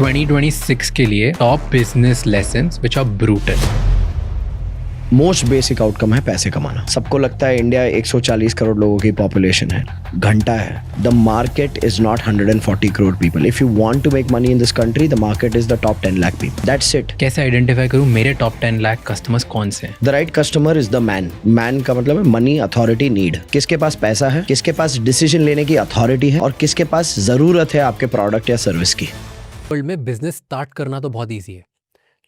2026 के लिए top business lessons which are brutal. Most basic outcome है पैसे कमाना। सबको लगता है इंडिया 140 करोड़ लोगों की पॉपुलेशन है, घंटा है। The market is not 140 crore people. If you want to make money in this country, the market is the top 10 lakh people. That's it. कैसे आइडेंटिफाई करूं मेरे टॉप 10 लाख कस्टमर्स कौन से हैं? The right customer is the MAN. MAN का मतलब है money, authority, need. किसके पास पैसा है, किसके पास डिसीजन लेने की अथॉरिटी है, और किसके पास जरूरत है आपके प्रोडक्ट या सर्विस की। वर्ल्ड में बिजनेस स्टार्ट करना तो बहुत ईजी है,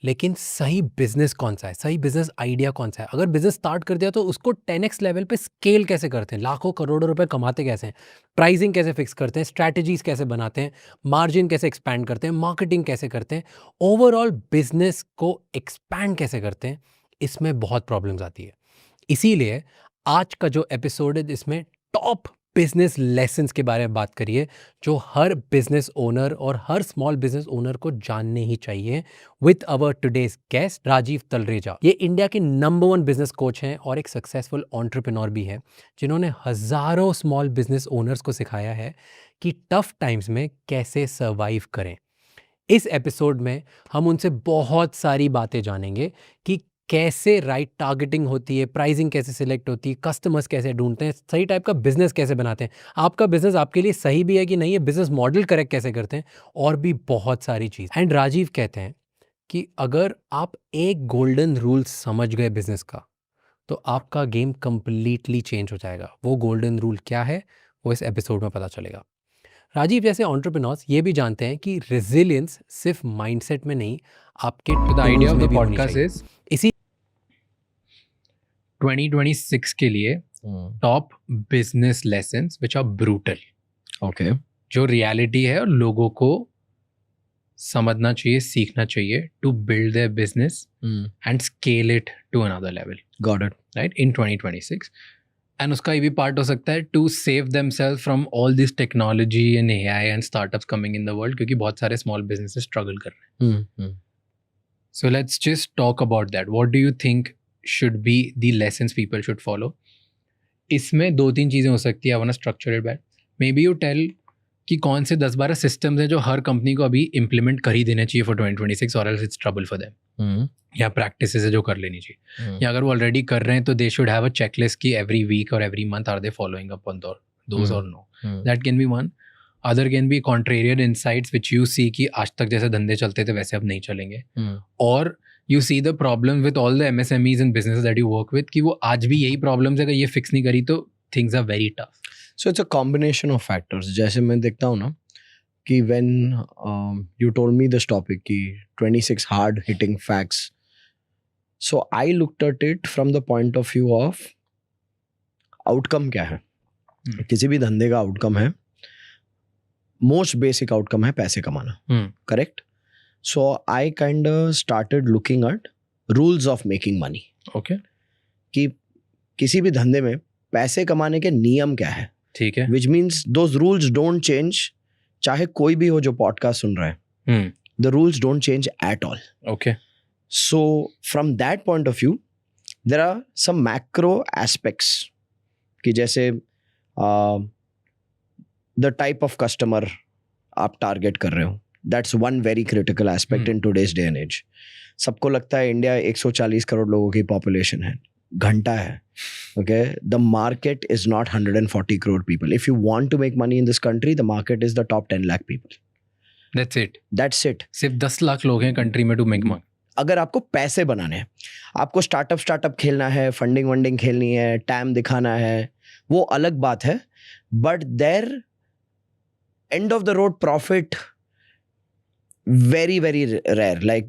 लेकिन सही बिजनेस कौन सा है, सही बिजनेस आइडिया कौन सा है? अगर बिजनेस स्टार्ट कर दिया तो उसको 10x लेवल पे स्केल कैसे करते हैं, लाखों करोड़ों रुपए कमाते कैसे हैं, प्राइसिंग कैसे फिक्स करते हैं, स्ट्रैटेजीज कैसे बनाते हैं, मार्जिन कैसे एक्सपैंड करते हैं, मार्केटिंग कैसे करते हैं, ओवरऑल बिजनेस को एक्सपैंड कैसे करते हैं, इसमें बहुत प्रॉब्लम्स आती है। इसीलिए आज का जो एपिसोड है इसमें टॉप बिजनेस लेसन्स के बारे में बात करिए जो हर बिजनेस ओनर और हर स्मॉल बिजनेस ओनर को जानने ही चाहिए। With our today's guest Rajiv Talreja. ये इंडिया के नंबर 1 बिजनेस कोच हैं और एक सक्सेसफुल एंटरप्रेन्योर भी हैं, जिन्होंने हजारों स्मॉल बिजनेस ओनर्स को सिखाया है कि टफ टाइम्स में कैसे सर्वाइव करें। इस एपिसोड में हम उनसे बहुत सारी बातें जानेंगे कि कैसे राइट टारगेटिंग होती है, प्राइसिंग कैसे सिलेक्ट होती है, कस्टमर्स कैसे ढूंढते हैं, सही टाइप का बिजनेस कैसे बनाते हैं, आपका बिजनेस आपके लिए सही भी है कि नहीं है, बिजनेस मॉडल करेक्ट कैसे करते हैं, और भी बहुत सारी चीज़। एंड राजीव कहते हैं कि अगर आप एक गोल्डन रूल समझ गए बिजनेस का, तो आपका गेम कंप्लीटली चेंज हो जाएगा। वो गोल्डन रूल क्या है वो इस एपिसोड में पता चलेगा। राजीव जैसे एंटरप्रेन्योर्स ये भी जानते हैं कि रेजिलियंस सिर्फ माइंडसेट में नहीं, आपके द आइडिया ऑफ में द भी होनी पॉडकास्ट चाहिए। इज इसी 2026 के लिए top business lessons which are brutal. Okay. जो रियलिटी है और लोगों को समझना चाहिए, सीखना चाहिए to build their business and scale it to another level, got it. Right, in 2026। And उसका ये भी पार्ट हो सकता है to save themselves from all this technology and AI and startups coming in the world, क्योंकि बहुत सारे small businesses struggle कर रहे हैं। So let's just talk about that. What do you think should be the lessons people should follow? इसमें 2-3 चीज़ें हो सकती है। I wanna structure it back. Maybe you tell कि कौन से 10-12 सिस्टम्स हैं जो हर कंपनी को अभी इम्प्लीमेंट कर ही देने चाहिए फॉर 2026 और else it's trouble for them, या प्रैक्टिसेस है जो कर लेनी चाहिए, या अगर वो ऑलरेडी कर रहे हैं तो they should have a checklist कि एवरी वीक और every month are they following up on those और no. That can be one. Other can be contrarian insights which you see कि आज तक जैसे धंधे चलते थे वैसे अब नहीं चलेंगे, और you see the problem with all the MSMEs and business that you work with कि वो आज भी यही प्रॉब्लम्स है, अगर ये फिक्स नहीं करी तो things are very tough. So it's a combination of factors. जैसे मैं देखता हूँ ना कि when you told me this topic कि 26 hard hitting facts, so I looked at it from the point of view of outcome क्या है। किसी भी धंधे का आउटकम है, मोस्ट बेसिक आउटकम है पैसे कमाना, correct? So I kind started looking at rules of making money. Okay, कि किसी भी धंधे में पैसे कमाने के नियम क्या है, ठीक है। Which means those rules don't change, चाहे कोई भी हो जो पॉडकास्ट सुन रहा है, the rules don't change at all. Okay, so from that point of view there are some macro aspects कि जैसे द टाइप ऑफ कस्टमर आप टारगेट कर रहे हो, that's one very critical aspect in today's day and age. सबको लगता है India 140 crore लोगों की पॉपुलेशन है, घंटा है। Okay, the market is not 140 crore people. If you want to make money in this country, the market is the top 10 lakh people. That's it. That's it. सिर्फ 10 लाख लोग हैं कंट्री में टू मेक मनी। अगर आपको पैसे बनाने हैं, आपको स्टार्टअप खेलना है, फंडिंग खेलनी है, टैम दिखाना है, वो अलग बात है। But there end of the road profit very very rare. Like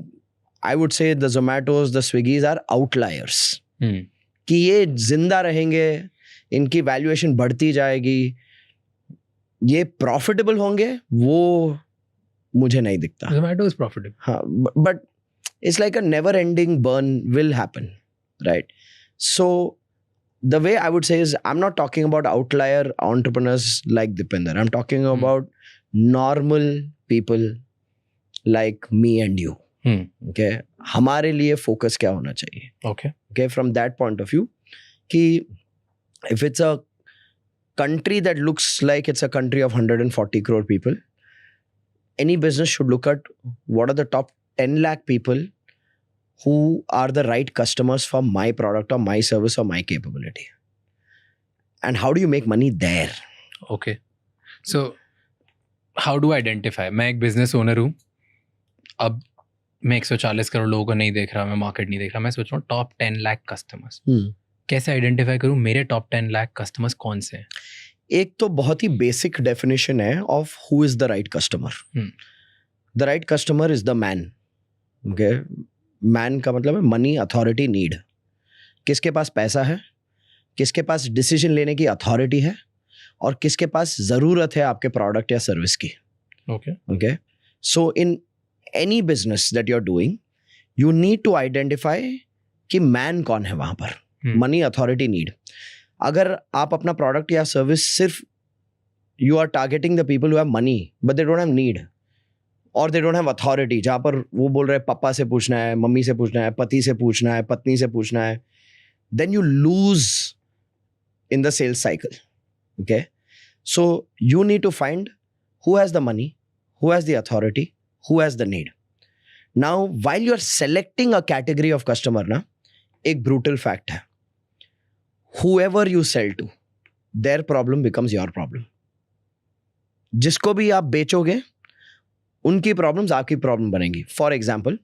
I would say the Zomatos, the Swiggys are outliers कि ये जिंदा रहेंगे, इनकी वैल्यूएशन बढ़ती जाएगी, ये प्रॉफिटेबल होंगे, वो मुझे नहीं दिखता। Zomato is profitable. हाँ, but it's like a never ending burn will happen, right? So the way I would say is I'm not talking about outlier entrepreneurs like Dipender. I'm talking about normal people like me and you. Okay, हमारे लिए focus क्या होना चाहिए? Okay, from that point of view कि if it's a country that looks like it's a country of 140 crore people, any business should look at what are the top 10 lakh people who are the right customers for my product or my service or my capability. And how do you make money there? Okay. So how do I identify? मैं एक business owner हूँ. अब मैं 140 करोड़ लोगों को नहीं देख रहा, मैं मार्केट नहीं देख रहा, मैं सोच रहा हूँ टॉप 10 लाख कस्टमर्स. कैसे आइडेंटिफाई करूँ मेरे टॉप 10 लाख कस्टमर्स कौन से हैं? एक तो बहुत ही बेसिक डेफिनेशन है of who is the right customer. The right customer is the man. Okay, man का मतलब है मनी, अथॉरिटी, नीड. किसके पास पैसा है, किसके पास डिसीजन लेने की अथॉरिटी है, और किसके पास ज़रूरत है आपके प्रोडक्ट या सर्विस की. Okay, so in any business that you are doing you need to identify कि मैन कौन है वहाँ पर. Money, authority, need. अगर आप अपना प्रोडक्ट या सर्विस सिर्फ you are targeting the people who have money but they don't have need और दे डोंट हैव अथॉरिटी, जहाँ पर वो बोल रहे हैं पापा से पूछना है, मम्मी से पूछना है, पति से पूछना है, पत्नी से पूछना है, then you lose in the sales cycle. Okay, so you need to find who has the money, who has the authority, who has the need. Now, while you are selecting a category of customer, ना, एक brutal fact है. Whoever you sell to, their problem becomes your problem. जिसको भी आप बेचोगे, उनकी problems आपकी problem बनेंगी. For example,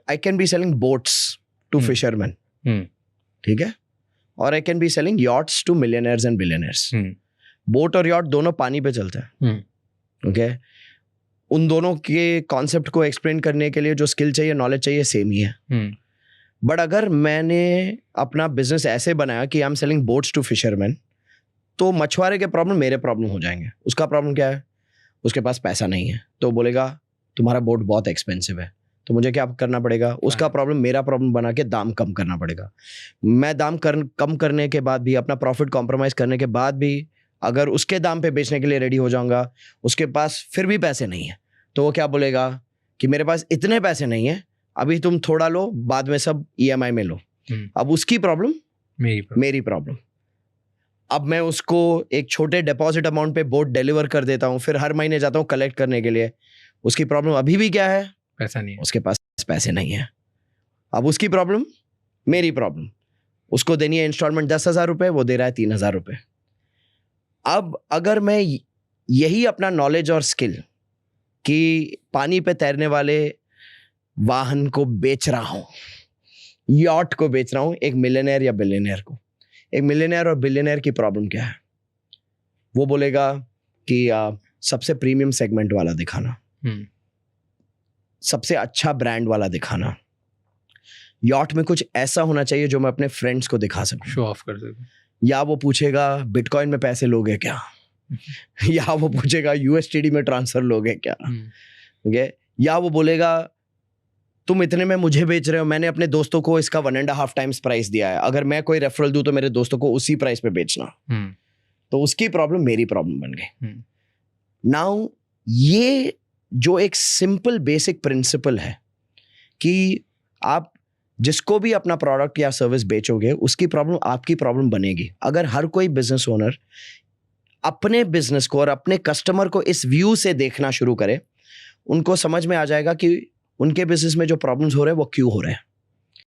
I can be selling boats to fishermen. ठीक है? और I can be selling yachts to millionaires and billionaires. Boat और यॉट दोनों पानी पे चलते हैं. ओके, उन दोनों के कॉन्सेप्ट को एक्सप्लेन करने के लिए जो स्किल चाहिए, नॉलेज चाहिए, सेम ही है. बट अगर मैंने अपना बिजनेस ऐसे बनाया कि I am selling boats to fisherman, तो मछुआरे के प्रॉब्लम मेरे प्रॉब्लम हो जाएंगे. उसका प्रॉब्लम क्या है? उसके पास पैसा नहीं है, तो बोलेगा तुम्हारा बोट बहुत एक्सपेंसिव है, तो मुझे क्या करना पड़ेगा? उसका प्रॉब्लम मेरा प्रॉब्लम बना के दाम कम करना पड़ेगा. मैं दाम कम करने के बाद भी, अपना प्रॉफिट कॉम्प्रोमाइज करने के बाद भी अगर उसके दाम पे बेचने के लिए रेडी हो जाऊंगा, उसके पास फिर भी पैसे नहीं है, तो वो क्या बोलेगा कि मेरे पास इतने पैसे नहीं है, अभी तुम थोड़ा लो, बाद में सब EMI में लो. अब उसकी प्रॉब्लम मेरी प्रॉब्लम. अब मैं उसको एक छोटे डिपॉजिट अमाउंट पे बोट डिलीवर कर देता हूँ, फिर हर महीने जाता हूँ कलेक्ट करने के लिए. उसकी प्रॉब्लम अभी भी क्या है? पैसा नहीं है. उसके पास पैसे नहीं है. अब उसकी प्रॉब्लम मेरी प्रॉब्लम. उसको देनी है इंस्टॉलमेंट 10,000 रुपये, वो दे रहा है 3,000 रुपये. अब अगर मैं यही अपना नॉलेज और स्किल कि पानी पे तैरने वाले वाहन को बेच रहा हूँ, यॉट को बेच रहा हूँ एक मिलियनेयर या बिलियनेयर को. एक मिलियनेयर और बिलियनेयर की प्रॉब्लम क्या है? वो बोलेगा कि सबसे प्रीमियम सेगमेंट वाला दिखाना, सबसे अच्छा ब्रांड वाला दिखाना, यॉट में कुछ ऐसा होना चाहिए जो मैं अपने फ्रेंड्स को दिखा सकूं, शो ऑफ कर सकूं. या वो पूछेगा बिटकॉइन में पैसे लोगे क्या, या वो पूछेगा USDT में ट्रांसफर लोगे क्या. ओके, या वो बोलेगा तुम इतने में मुझे बेच रहे हो, मैंने अपने दोस्तों को इसका 1.5 टाइम्स प्राइस दिया है, अगर मैं कोई रेफरल दूं तो मेरे दोस्तों को उसी प्राइस पे बेचना. तो उसकी प्रॉब्लम मेरी प्रॉब्लम बन गई. नाउ ये जो एक सिंपल बेसिक प्रिंसिपल है कि आप जिसको भी अपना प्रोडक्ट या सर्विस बेचोगे, उसकी प्रॉब्लम आपकी प्रॉब्लम बनेगी. अगर हर कोई बिजनेस ओनर अपने बिजनेस को और अपने कस्टमर को इस व्यू से देखना शुरू करे, उनको समझ में आ जाएगा कि उनके बिजनेस में जो प्रॉब्लम्स हो रहे हैं वो क्यों हो रहे हैं.